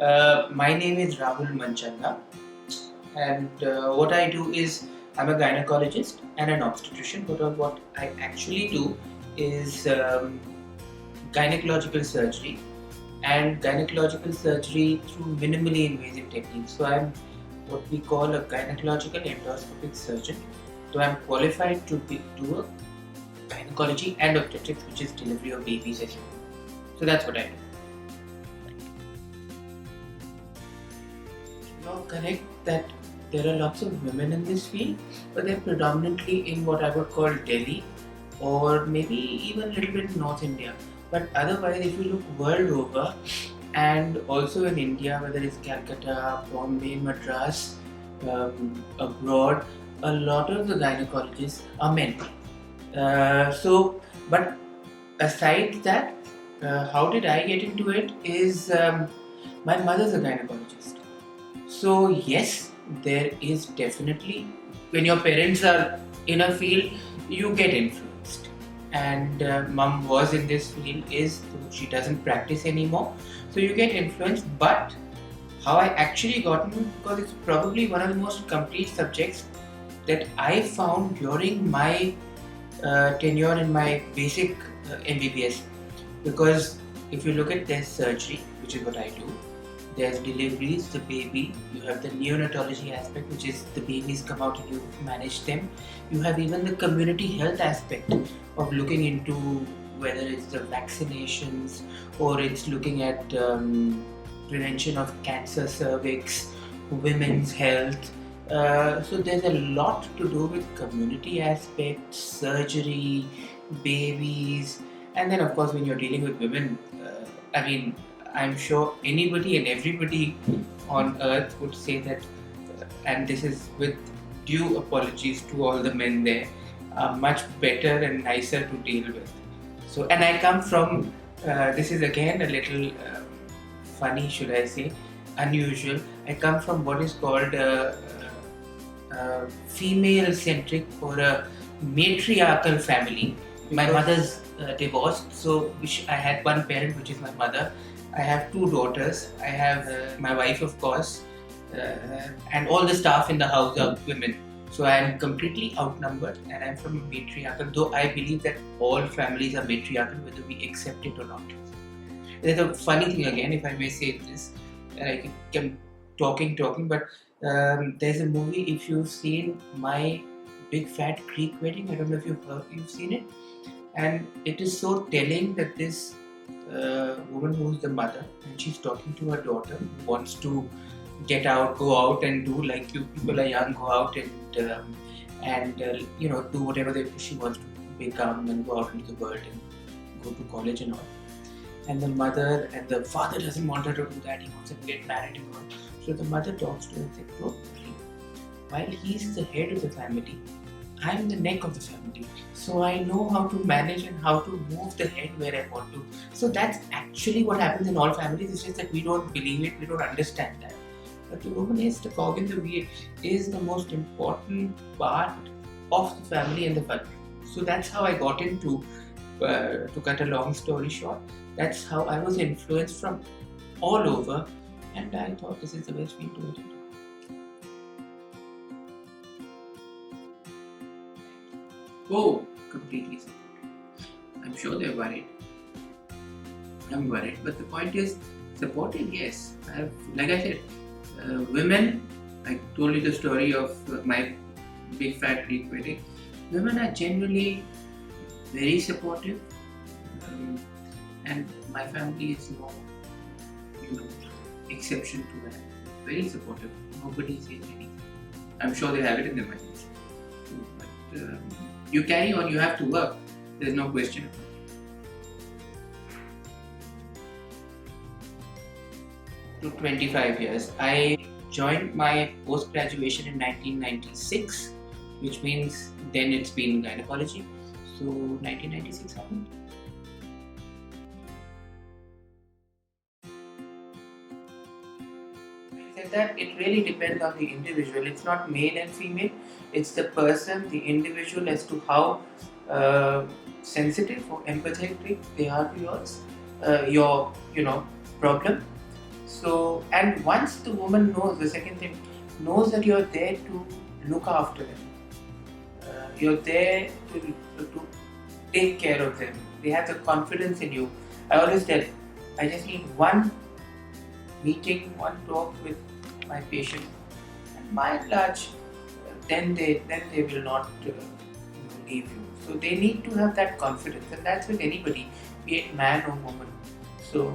My name is Rahul Manchanda, and what I do is I'm a gynecologist and an obstetrician. But what I actually do is gynecological surgery and gynecological surgery through minimally invasive techniques. So I'm what we call a gynecological endoscopic surgeon. So I'm qualified to do a gynecology and obstetrics, which is delivery of babies as well. So that's what I do. You're correct that there are lots of women in this field, but they're predominantly in what I would call Delhi or maybe even a little bit North India. But otherwise, if you look world over and also in India, whether it's Calcutta, Bombay, Madras, abroad, a lot of the gynecologists are men. But aside that, how did I get into it? Is my mother's a gynecologist. So yes, there is definitely when your parents are in a field, you get influenced. And mum was in this field she doesn't practice anymore, so you get influenced. But how I actually got into it, because it's probably one of the most complete subjects that I found during my tenure in my basic MBBS, because if you look at there's surgery, which is what I do, there's deliveries, the baby, you have the neonatology aspect, which is the babies come out and you manage them. You have even the community health aspect of looking into whether it's the vaccinations or it's looking at prevention of cancer cervix, women's health. So there's a lot to do with community aspects, surgery, babies, and then of course when you're dealing with women, I'm sure anybody and everybody on earth would say that, and this is with due apologies to all the men there, are much better and nicer to deal with. So, and I come from, this is again a little funny, should I say, unusual. I come from what is called female-centric or a matriarchal family. My mother's divorced, so I had one parent, which is my mother. I have two daughters. I have my wife, of course, and all the staff in the house are women. So I am completely outnumbered, and I'm from a matriarchal. Though I believe that all families are matriarchal, whether we accept it or not. There's a funny thing again, if I may say this, and I keep talking, but there's a movie. If you've seen My Big Fat Greek Wedding, I don't know if you've seen it, and it is so telling that this woman who's the mother, and she's talking to her daughter who wants to get out, go out and do like you people are young, go out and do whatever she wants to become and go out into the world and go to college and all. And the mother and the father doesn't want her to do that. He wants her to get married and all. So the mother talks to her and says, "Bro, while he's the head of the family, I'm the neck of the family, so I know how to manage and how to move the head where I want to." So that's actually what happens in all families. It's just that we don't believe it, we don't understand that. But the woman is the cog in the wheel, is the most important part of the family and the family. So that's how I got into, to cut a long story short, that's how I was influenced from all over, and I thought this is the best way to do it. Oh, completely supportive. I'm sure they're worried. I'm worried, but the point is, supportive, yes. Like I said, women, I told you the story of my big fat Greek wedding. Women are generally very supportive, and my family is no, exception to that. Very supportive. Nobody says anything. I'm sure they have it in their minds. But you carry on, you have to work. There's no question about it. To 25 years. I joined my post-graduation in 1996, which means then it's been gynecology. So 1996 happened. That it really depends on the individual. It's not male and female, it's the person, the individual, as to how sensitive or empathetic they are to your problem. So, and once the woman knows, the second thing, knows that you're there to look after them, you're there to take care of them, they have the confidence in you. I always tell, I just need one meeting, one talk with my patient, and by and large, then they will not leave you. So they need to have that confidence, and that's with anybody, be it man or woman. So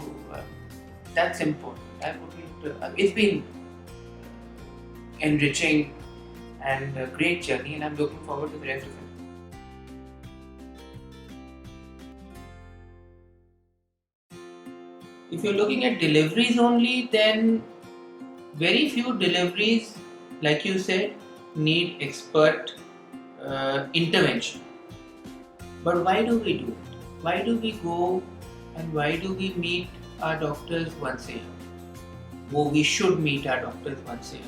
that's important. It's been enriching and a great journey, and I'm looking forward to the rest of it. If you're looking at deliveries only, then very few deliveries, like you said, need expert intervention. But why do we do it? Why do we go and why do we meet our doctors once a year? Well, we should meet our doctors once a year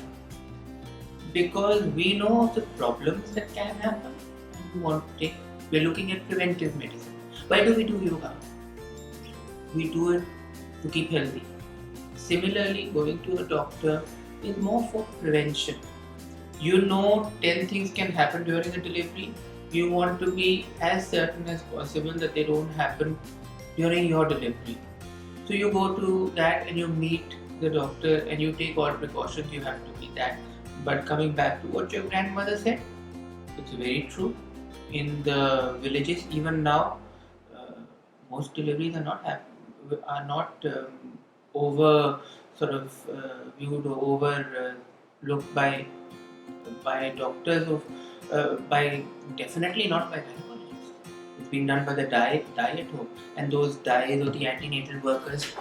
because we know of the problems that can happen and we want to take. We're looking at preventive medicine. Why do we do yoga? We do it to keep healthy. Similarly, going to a doctor is more for prevention. You know 10 things can happen during a delivery. You want to be as certain as possible that they don't happen during your delivery. So you go to that and you meet the doctor and you take all precautions you have to be that. But coming back to what your grandmother said, it's very true. In the villages, even now, most deliveries are not over sort of viewed or over looked by doctors of by definitely not by gynecologists. It's been done by the diet home, and those dyes or the antenatal workers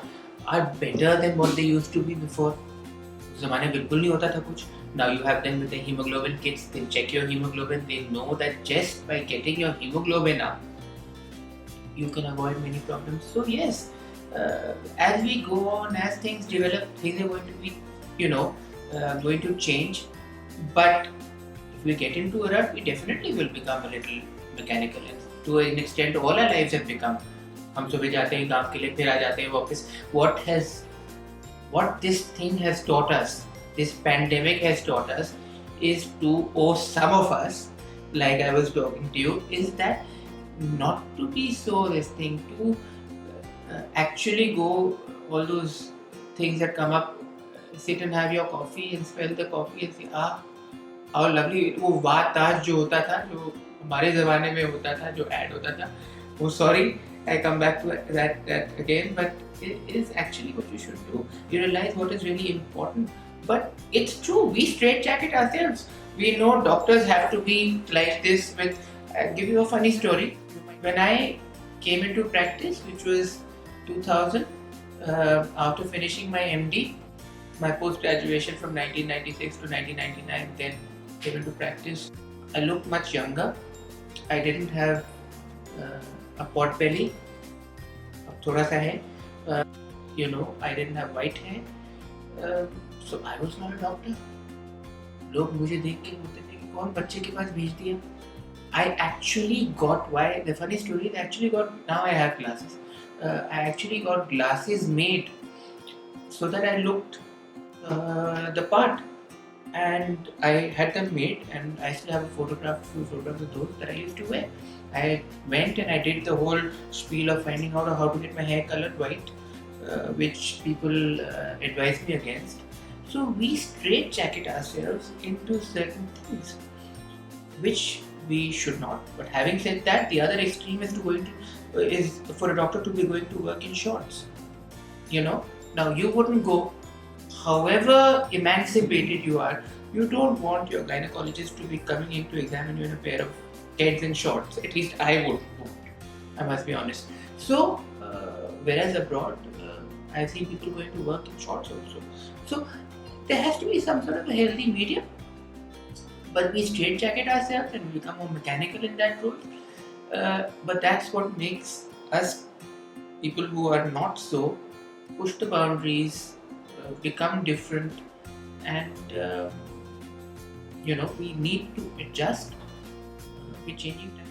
are better than what they used to be before. ज़माने बिल्कुल नहीं होता था कुछ. Now you have them with the hemoglobin kits. They check your hemoglobin. They know that just by getting your hemoglobin up, you can avoid many problems. So yes, as we go on, as things develop, things are going to be, going to change. But if we get into a rut, we definitely will become a little mechanical. And to an extent, all our lives have become. हम सुबह जाते हैं काम के लिए, फिर आ जाते हैं वापस. What this thing has taught us, this pandemic has taught us, is to, or some of us, like I was talking to you, is that not to be so this thing, to actually go all those things that come up, sit and have your coffee and smell the coffee and say, how lovely. वो वाह ताज जो होता था, जो हमारे ज़माने में होता था, जो ऐड होता था, वो sorry, I come back to that again, but it is actually what you should do. You realize what is really important. But it's true, we straitjacket ourselves. We know doctors have to be like this. I'll give you a funny story. When I came into practice, which was 2000, after finishing my MD, my post-graduation from 1996 to 1999, then came into practice. I looked much younger. I didn't have a pot belly. अब थोड़ा सा है. I didn't have white hair. So I was not a doctor. लोग मुझे देख के बोलते थे कि कौन बच्चे के पास भेज दिया. I actually got, why the funny story is, now I have glasses. I actually got glasses made so that I looked the part, and I had them made, and I still have few photographs of those that I used to wear. I went and I did the whole spiel of finding out how to get my hair colored white, which people advised me against. So we straitjacket ourselves into certain things, which we should not. But having said that, the other extreme is for a doctor to be going to work in shorts. Now you wouldn't go, however emancipated you are, you don't want your gynecologist to be coming in to examine you in a pair of heads and shorts. At least I would. I must be honest. So, whereas abroad, I've seen people going to work in shorts also. So, there has to be some sort of a healthy medium. But we straitjacket ourselves and we become more mechanical in that role. But that's what makes us, people who are not so, push the boundaries, become different, and we need to adjust with changing times.